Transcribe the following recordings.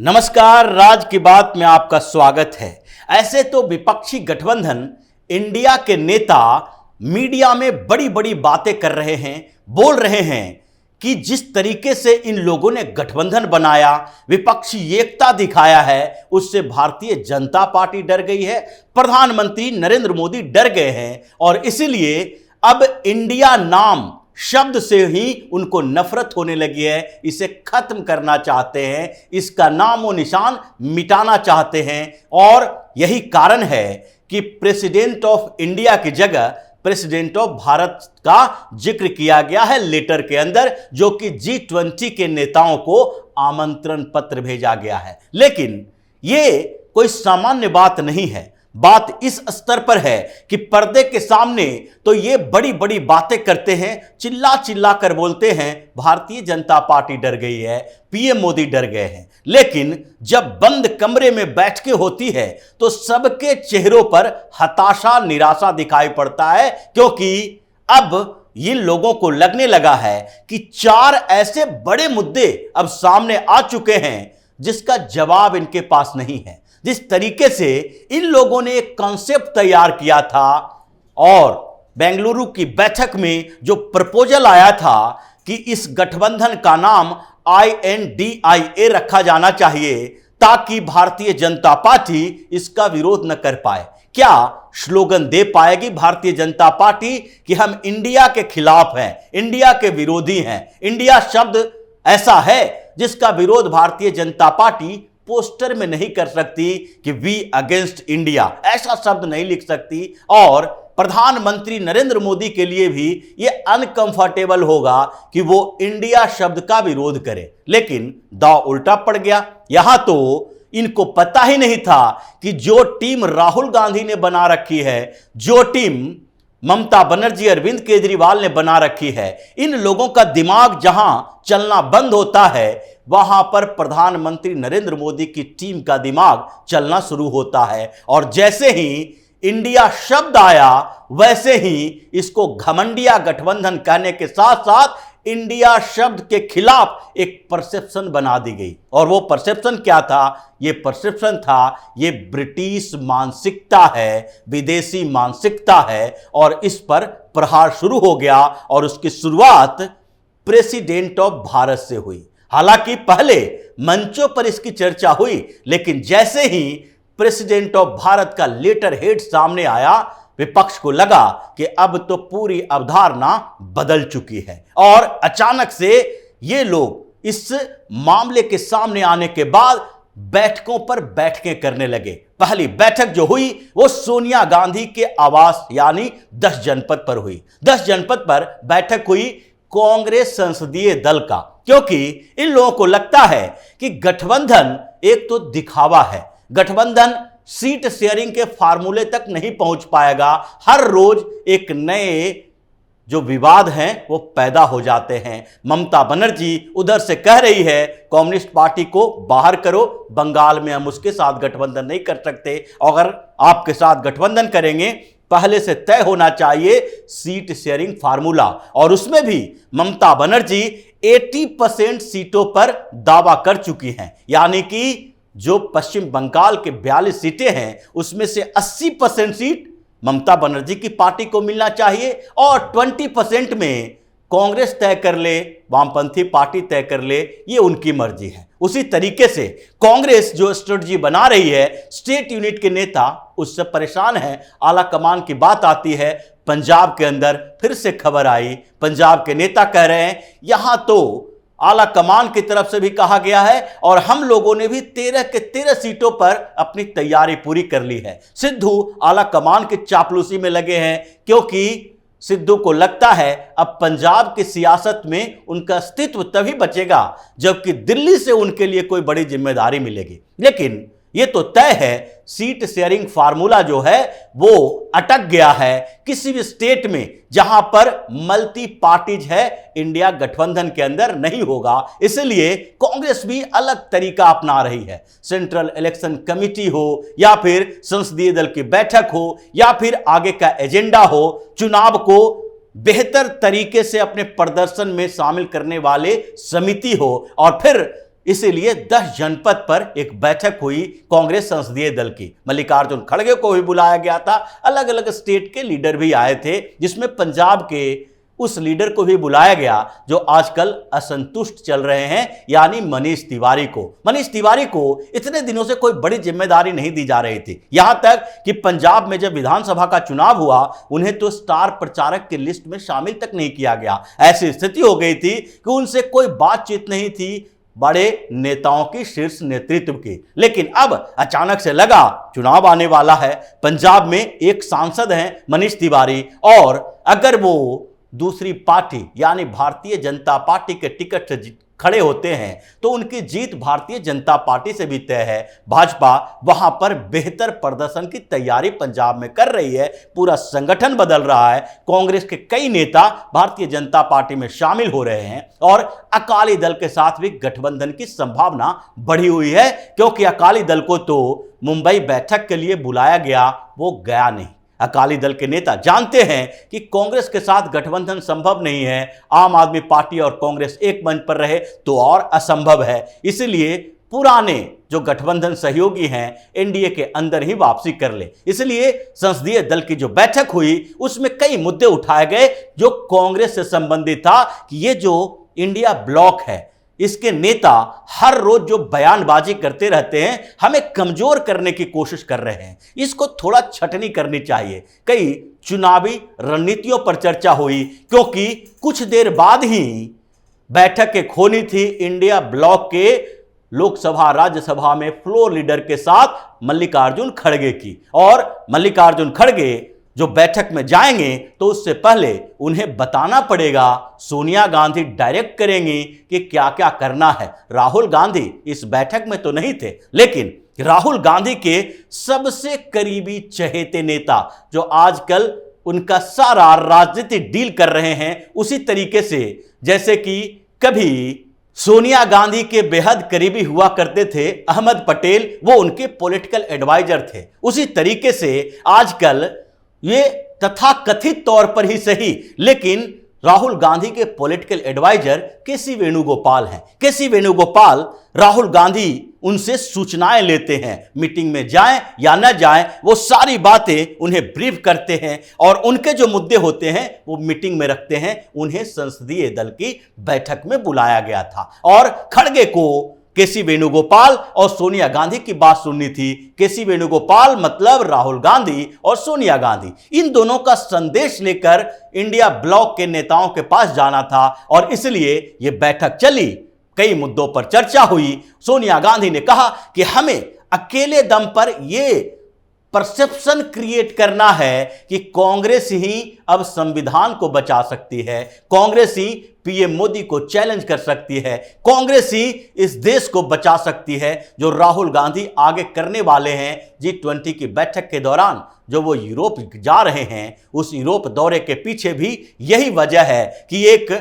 नमस्कार, राज की बात में आपका स्वागत है। ऐसे तो विपक्षी गठबंधन इंडिया के नेता मीडिया में बड़ी बड़ी बातें कर रहे हैं, बोल रहे हैं कि जिस तरीके से इन लोगों ने गठबंधन बनाया, विपक्षी एकता दिखाया है, उससे भारतीय जनता पार्टी डर गई है, प्रधानमंत्री नरेंद्र मोदी डर गए हैं और इसीलिए अब इंडिया नाम शब्द से ही उनको नफरत होने लगी है। इसे खत्म करना चाहते हैं, इसका नामो निशान मिटाना चाहते हैं और यही कारण है कि प्रेसिडेंट ऑफ इंडिया की जगह प्रेसिडेंट ऑफ भारत का जिक्र किया गया है लेटर के अंदर, जो कि G20 के नेताओं को आमंत्रण पत्र भेजा गया है। लेकिन यह कोई सामान्य बात नहीं है। बात इस स्तर पर है कि पर्दे के सामने तो ये बड़ी बड़ी बातें करते हैं, चिल्ला चिल्ला कर बोलते हैं भारतीय जनता पार्टी डर गई है, पीएम मोदी डर गए हैं। लेकिन जब बंद कमरे में बैठ के होती है तो सबके चेहरों पर हताशा, निराशा दिखाई पड़ता है, क्योंकि अब इन लोगों को लगने लगा है कि चार ऐसे बड़े मुद्दे अब सामने आ चुके हैं जिसका जवाब इनके पास नहीं है। जिस तरीके से इन लोगों ने एक कॉन्सेप्ट तैयार किया था और बेंगलुरु की बैठक में जो प्रपोजल आया था कि इस गठबंधन का नाम INDIA रखा जाना चाहिए ताकि भारतीय जनता पार्टी इसका विरोध न कर पाए। क्या स्लोगन दे पाएगी भारतीय जनता पार्टी कि हम इंडिया के खिलाफ हैं, इंडिया के विरोधी हैं? इंडिया शब्द ऐसा है जिसका विरोध भारतीय जनता पार्टी पोस्टर में नहीं कर सकती कि वी अगेंस्ट इंडिया, ऐसा शब्द नहीं लिख सकती। और प्रधानमंत्री नरेंद्र मोदी के लिए भी यह अनकंफर्टेबल होगा कि वो इंडिया शब्द का विरोध करे। लेकिन दांव उल्टा पड़ गया। यहां तो इनको पता ही नहीं था कि जो टीम राहुल गांधी ने बना रखी है, जो टीम ममता बनर्जी, अरविंद केजरीवाल ने बना रखी है, इन लोगों का दिमाग जहां चलना बंद होता है वहां पर प्रधानमंत्री नरेंद्र मोदी की टीम का दिमाग चलना शुरू होता है। और जैसे ही इंडिया शब्द आया वैसे ही इसको घमंडिया गठबंधन कहने के साथ साथ इंडिया शब्द के खिलाफ एक परसेप्शन बना दी गई। और वो परसेप्शन क्या था? ये परसेप्शन था, ये ब्रिटिश मानसिकता है, विदेशी मानसिकता है और इस पर प्रहार शुरू हो गया। और उसकी शुरुआत प्रेसिडेंट ऑफ भारत से हुई। हालांकि पहले मंचों पर इसकी चर्चा हुई, लेकिन जैसे ही प्रेसिडेंट ऑफ भारत का लेटर हेड सामने आया, विपक्ष को लगा कि अब तो पूरी अवधारणा बदल चुकी है। और अचानक से ये लोग इस मामले के सामने आने के बाद बैठकों पर बैठकें करने लगे। पहली बैठक जो हुई वो सोनिया गांधी के आवास यानी 10 जनपद पर हुई। 10 जनपद पर बैठक हुई कांग्रेस संसदीय दल का, क्योंकि इन लोगों को लगता है कि गठबंधन एक तो दिखावा है, गठबंधन सीट शेयरिंग के फार्मूले तक नहीं पहुंच पाएगा। हर रोज एक नए जो विवाद हैं वो पैदा हो जाते हैं। ममता बनर्जी उधर से कह रही है कम्युनिस्ट पार्टी को बाहर करो, बंगाल में हम उसके साथ गठबंधन नहीं कर सकते, अगर आपके साथ गठबंधन करेंगे पहले से तय होना चाहिए सीट शेयरिंग फार्मूला। और उसमें भी ममता बनर्जी 80% सीटों पर दावा कर चुकी हैं, यानी कि जो पश्चिम बंगाल के 42 सीटें हैं उसमें से 80% सीट ममता बनर्जी की पार्टी को मिलना चाहिए और 20% में कांग्रेस तय कर ले, वामपंथी पार्टी तय कर ले, ये उनकी मर्जी है। उसी तरीके से कांग्रेस जो स्ट्रेटजी बना रही है, स्टेट यूनिट के नेता उससे परेशान है। आला कमान की बात आती है, पंजाब के अंदर फिर से खबर आई, पंजाब के नेता कह रहे हैं यहां तो आला कमान की तरफ से भी कहा गया है और हम लोगों ने भी 13 के 13 सीटों पर अपनी तैयारी पूरी कर ली है। सिद्धू आला कमान की चापलूसी में लगे हैं, क्योंकि सिद्धू को लगता है अब पंजाब की सियासत में उनका अस्तित्व तभी बचेगा जबकि दिल्ली से उनके लिए कोई बड़ी जिम्मेदारी मिलेगी। लेकिन ये तो तय है सीट शेयरिंग फार्मूला जो है वो अटक गया है किसी भी स्टेट में जहां पर मल्टी पार्टीज है, इंडिया गठबंधन के अंदर नहीं होगा। इसलिए कांग्रेस भी अलग तरीका अपना रही है। सेंट्रल इलेक्शन कमेटी हो या फिर संसदीय दल की बैठक हो या फिर आगे का एजेंडा हो, चुनाव को बेहतर तरीके से अपने प्रदर्शन में शामिल करने वाले समिति हो और फिर इसीलिए 10 जनपद पर एक बैठक हुई कांग्रेस संसदीय दल की। मल्लिकार्जुन खड़गे को भी बुलाया गया था, अलग अलग स्टेट के लीडर भी आए थे, जिसमें पंजाब के उस लीडर को भी बुलाया गया जो आजकल असंतुष्ट चल रहे हैं, यानी मनीष तिवारी को। मनीष तिवारी को इतने दिनों से कोई बड़ी जिम्मेदारी नहीं दी जा रही थी, यहां तक कि पंजाब में जब विधानसभा का चुनाव हुआ उन्हें तो स्टार प्रचारक की लिस्ट में शामिल तक नहीं किया गया। ऐसी स्थिति हो गई थी कि उनसे कोई बातचीत नहीं थी बड़े नेताओं की, शीर्ष नेतृत्व की। लेकिन अब अचानक से लगा चुनाव आने वाला है, पंजाब में एक सांसद हैं मनीष तिवारी, और अगर वो दूसरी पार्टी यानी भारतीय जनता पार्टी के टिकट से खड़े होते हैं तो उनकी जीत भारतीय जनता पार्टी से भी तय है। भाजपा वहां पर बेहतर प्रदर्शन की तैयारी पंजाब में कर रही है, पूरा संगठन बदल रहा है, कांग्रेस के कई नेता भारतीय जनता पार्टी में शामिल हो रहे हैं और अकाली दल के साथ भी गठबंधन की संभावना बढ़ी हुई है, क्योंकि अकाली दल को तो मुंबई बैठक के लिए बुलाया गया, वो गया नहीं। अकाली दल के नेता जानते हैं कि कांग्रेस के साथ गठबंधन संभव नहीं है, आम आदमी पार्टी और कांग्रेस एक मंच पर रहे तो और असंभव है, इसलिए पुराने जो गठबंधन सहयोगी हैं एनडीए के अंदर ही वापसी कर ले। इसलिए संसदीय दल की जो बैठक हुई उसमें कई मुद्दे उठाए गए जो कांग्रेस से संबंधित था कि ये जो इंडिया ब्लॉक है इसके नेता हर रोज जो बयानबाजी करते रहते हैं, हमें कमजोर करने की कोशिश कर रहे हैं, इसको थोड़ा छटनी करनी चाहिए। कई चुनावी रणनीतियों पर चर्चा हुई, क्योंकि कुछ देर बाद ही बैठक एक होनी थी इंडिया ब्लॉक के लोकसभा राज्यसभा में फ्लोर लीडर के साथ मल्लिकार्जुन खड़गे की, और मल्लिकार्जुन खड़गे जो बैठक में जाएंगे तो उससे पहले उन्हें बताना पड़ेगा, सोनिया गांधी डायरेक्ट करेंगी कि क्या क्या करना है। राहुल गांधी इस बैठक में तो नहीं थे, लेकिन राहुल गांधी के सबसे करीबी चहेते नेता जो आजकल उनका सारा राजनीति डील कर रहे हैं, उसी तरीके से जैसे कि कभी सोनिया गांधी के बेहद करीबी हुआ करते थे अहमद पटेल, वो उनके पॉलिटिकल एडवाइजर थे, उसी तरीके से आजकल ये तथाकथित तौर पर ही सही लेकिन राहुल गांधी के पॉलिटिकल एडवाइजर केसी वेणुगोपाल हैं। केसी वेणुगोपाल राहुल गांधी उनसे सूचनाएं लेते हैं, मीटिंग में जाएं या न जाएं वो सारी बातें उन्हें ब्रीफ करते हैं और उनके जो मुद्दे होते हैं वो मीटिंग में रखते हैं। उन्हें संसदीय दल की बैठक में बुलाया गया था और खड़गे को केसी वेणुगोपाल और सोनिया गांधी की बात सुननी थी। केसी वेणुगोपाल मतलब राहुल गांधी और सोनिया गांधी, इन दोनों का संदेश लेकर इंडिया ब्लॉक के नेताओं के पास जाना था और इसलिए यह बैठक चली। कई मुद्दों पर चर्चा हुई। सोनिया गांधी ने कहा कि हमें अकेले दम पर यह परसेप्शन क्रिएट करना है कि कांग्रेस ही अब संविधान को बचा सकती है, कांग्रेस ही पीएम मोदी को चैलेंज कर सकती है, कांग्रेस ही इस देश को बचा सकती है। जो राहुल गांधी आगे करने वाले हैं G20 की बैठक के दौरान, जो वो यूरोप जा रहे हैं, उस यूरोप दौरे के पीछे भी यही वजह है कि एक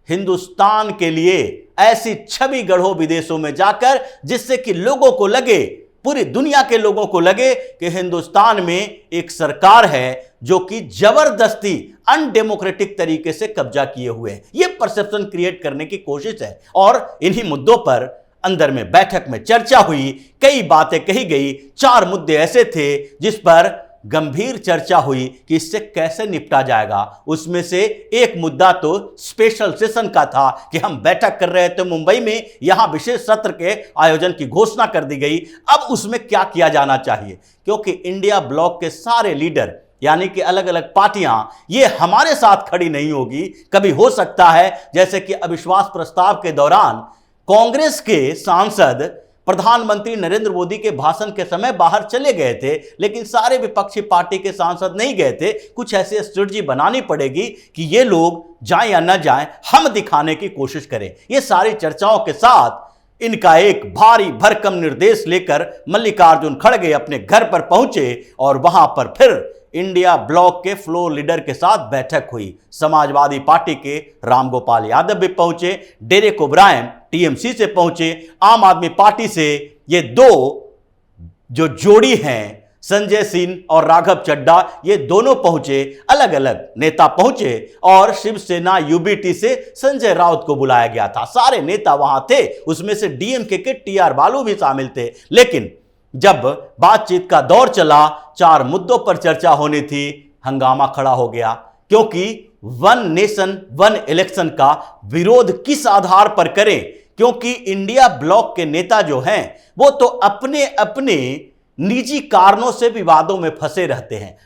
हिंदुस्तान के लिए ऐसी छवि गढ़ो विदेशों में जाकर जिससे कि लोगों को लगे, पूरी दुनिया के लोगों को लगे कि हिंदुस्तान में एक सरकार है जो कि जबरदस्ती अनडेमोक्रेटिक तरीके से कब्जा किए हुए है। यह परसेप्शन क्रिएट करने की कोशिश है और इन्हीं मुद्दों पर अंदर में बैठक में चर्चा हुई, कई बातें कही गई। 4 मुद्दे ऐसे थे जिस पर गंभीर चर्चा हुई कि इससे कैसे निपटा जाएगा। उसमें से एक मुद्दा तो स्पेशल सेशन का था कि हम बैठक कर रहे थे मुंबई में, यहां विशेष सत्र के आयोजन की घोषणा कर दी गई। अब उसमें क्या किया जाना चाहिए, क्योंकि इंडिया ब्लॉक के सारे लीडर यानी कि अलग अलग पार्टियां ये हमारे साथ खड़ी नहीं होगी। कभी हो सकता है जैसे कि अविश्वास प्रस्ताव के दौरान कांग्रेस के सांसद प्रधानमंत्री नरेंद्र मोदी के भाषण के समय बाहर चले गए थे, लेकिन सारे विपक्षी पार्टी के सांसद नहीं गए थे। कुछ ऐसी स्ट्रेटजी बनानी पड़ेगी कि ये लोग जाएं या न जाएं, हम दिखाने की कोशिश करें। ये सारी चर्चाओं के साथ इनका एक भारी भरकम निर्देश लेकर मल्लिकार्जुन खड़गे अपने घर पर पहुंचे और वहां पर फिर इंडिया ब्लॉक के फ्लोर लीडर के साथ बैठक हुई। समाजवादी पार्टी के रामगोपाल यादव भी पहुंचे, डेरेक ओब्रायन टीएमसी से पहुंचे, आम आदमी पार्टी से ये 2 जो जोड़ी हैं संजय सिंह और राघव चड्ढा ये दोनों पहुंचे, अलग अलग नेता पहुंचे और शिवसेना यूबीटी से संजय राउत को बुलाया गया था। सारे नेता वहां थे, उसमें से डीएमके के टीआर बालू भी शामिल थे। लेकिन जब बातचीत का दौर चला, 4 मुद्दों पर चर्चा होनी थी, हंगामा खड़ा हो गया। क्योंकि वन नेशन वन इलेक्शन का विरोध किस आधार पर करें? क्योंकि इंडिया ब्लॉक के नेता जो हैं वो तो अपने अपने निजी कारणों से विवादों में फंसे रहते हैं।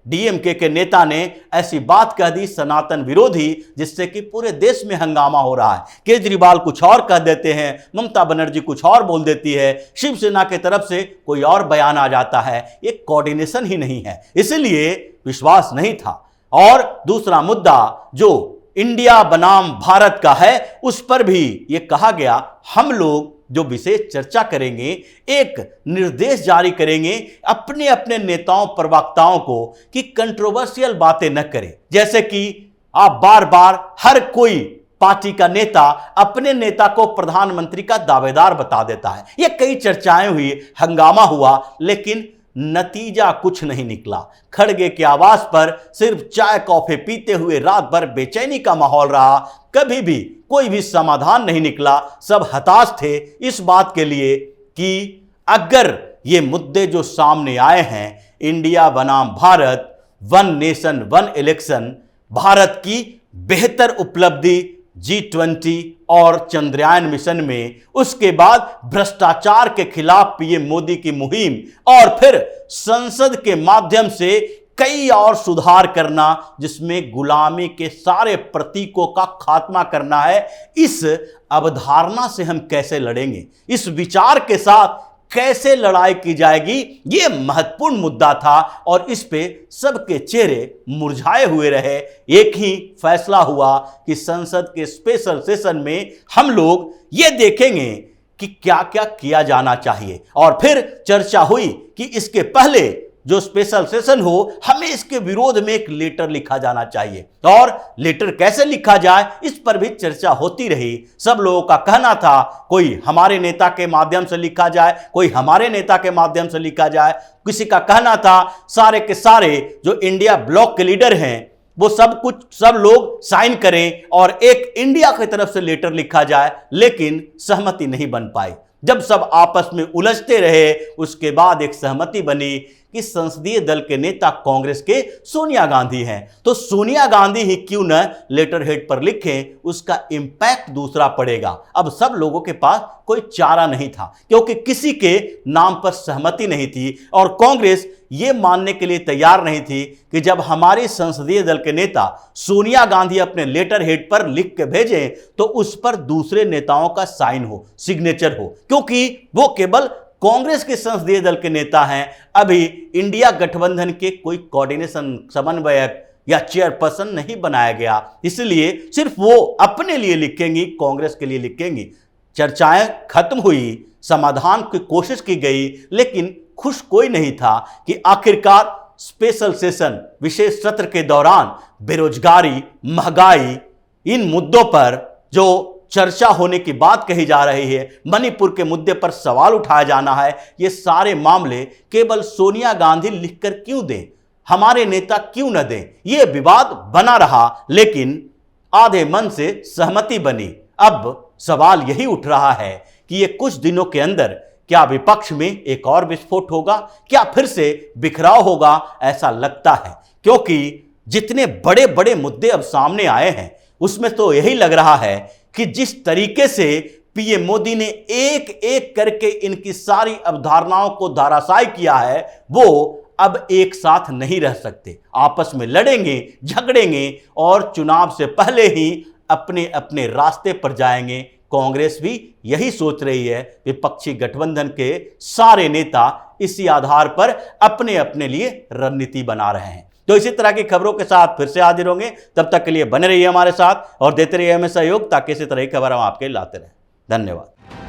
डीएमके के नेता ने ऐसी बात कह दी सनातन विरोधी, जिससे कि पूरे देश में हंगामा हो रहा है। केजरीवाल कुछ और कह देते हैं, ममता बनर्जी कुछ और बोल देती है, शिवसेना की तरफ से कोई और बयान आ जाता है। ये कोऑर्डिनेशन ही नहीं है, इसलिए विश्वास नहीं था। और दूसरा मुद्दा जो इंडिया बनाम भारत का है, उस पर भी ये कहा गया हम लोग जो विशेष चर्चा करेंगे, एक निर्देश जारी करेंगे अपने अपने नेताओं प्रवक्ताओं को कि कंट्रोवर्शियल बातें न करें। जैसे कि आप बार बार हर कोई पार्टी का नेता अपने नेता को प्रधानमंत्री का दावेदार बता देता है। ये कई चर्चाएं हुई, हंगामा हुआ, लेकिन नतीजा कुछ नहीं निकला। खड़गे के आवास पर सिर्फ चाय कॉफी पीते हुए रात भर बेचैनी का माहौल रहा। कभी भी कोई भी समाधान नहीं निकला। सब हताश थे इस बात के लिए कि अगर ये मुद्दे जो सामने आए हैं, इंडिया बनाम Bharat, one nation one election, Bharat की बेहतर उपलब्धि G20 और चंद्रयान मिशन में, उसके बाद भ्रष्टाचार के खिलाफ पीएम मोदी की मुहिम, और फिर संसद के माध्यम से कई और सुधार करना जिसमें गुलामी के सारे प्रतीकों का खात्मा करना है। इस अवधारणा से हम कैसे लड़ेंगे, इस विचार के साथ कैसे लड़ाई की जाएगी, यह महत्वपूर्ण मुद्दा था और इस पे सबके चेहरे मुरझाए हुए रहे। एक ही फैसला हुआ कि संसद के स्पेशल सेशन में हम लोग ये देखेंगे कि क्या क्या किया जाना चाहिए। और फिर चर्चा हुई कि इसके पहले जो स्पेशल सेशन हो, हमें इसके विरोध में एक लेटर लिखा जाना चाहिए। और लेटर कैसे लिखा जाए, इस पर भी चर्चा होती रही। सब लोगों का कहना था कोई हमारे नेता के माध्यम से लिखा जाए, कोई हमारे नेता के माध्यम से लिखा जाए। किसी का कहना था सारे के सारे जो इंडिया ब्लॉक के लीडर हैं वो सब लोग साइन करें और एक इंडिया की तरफ से लेटर लिखा जाए, लेकिन सहमति नहीं बन पाई। जब सब आपस में उलझते रहे, उसके बाद एक सहमति बनी कि संसदीय दल के नेता कांग्रेस के सोनिया गांधी हैं, तो सोनिया गांधी ही क्यों न लेटर हेड पर लिखें, उसका इंपैक्ट दूसरा पड़ेगा। अब सब लोगों के पास कोई चारा नहीं था, क्योंकि किसी के नाम पर सहमति नहीं थी और कांग्रेस ये मानने के लिए तैयार नहीं थी कि जब हमारी संसदीय दल के नेता सोनिया गांधी अपने लेटर हेड पर लिख के भेजें तो उस पर दूसरे नेताओं का साइन हो, सिग्नेचर हो, क्योंकि वो केवल कांग्रेस के संसदीय दल के नेता हैं। अभी इंडिया गठबंधन के कोई कोऑर्डिनेशन समन्वयक या चेयरपर्सन नहीं बनाया गया, इसलिए सिर्फ वो अपने लिए लिखेंगी, कांग्रेस के लिए लिखेंगी। चर्चाएं खत्म हुई, समाधान की कोशिश की गई, लेकिन खुश कोई नहीं था कि आखिरकार स्पेशल सेशन विशेष सत्र के दौरान बेरोजगारी, महंगाई, इन मुद्दों पर जो चर्चा होने की बात कही जा रही है, मणिपुर के मुद्दे पर सवाल उठाया जाना है, ये सारे मामले केवल सोनिया गांधी लिखकर क्यों दें, हमारे नेता क्यों न दें, ये विवाद बना रहा। लेकिन आधे मन से सहमति बनी। अब सवाल यही उठ रहा है कि ये कुछ दिनों के अंदर क्या विपक्ष में एक और विस्फोट होगा, क्या फिर से बिखराव होगा? ऐसा लगता है, क्योंकि जितने बड़े बड़े मुद्दे अब सामने आए हैं उसमें तो यही लग रहा है कि जिस तरीके से पीएम मोदी ने एक एक करके इनकी सारी अवधारणाओं को धराशायी किया है, वो अब एक साथ नहीं रह सकते, आपस में लड़ेंगे, झगड़ेंगे और चुनाव से पहले ही अपने अपने रास्ते पर जाएंगे। कांग्रेस भी यही सोच रही है। विपक्षी गठबंधन के सारे नेता इसी आधार पर अपने अपने लिए रणनीति बना रहे हैं। तो इसी तरह की खबरों के साथ फिर से हाजिर होंगे, तब तक के लिए बने रहिए हमारे साथ और देते रहिए हमें सहयोग, ताकि इसी तरह की खबर हम आपके लाते रहें। धन्यवाद।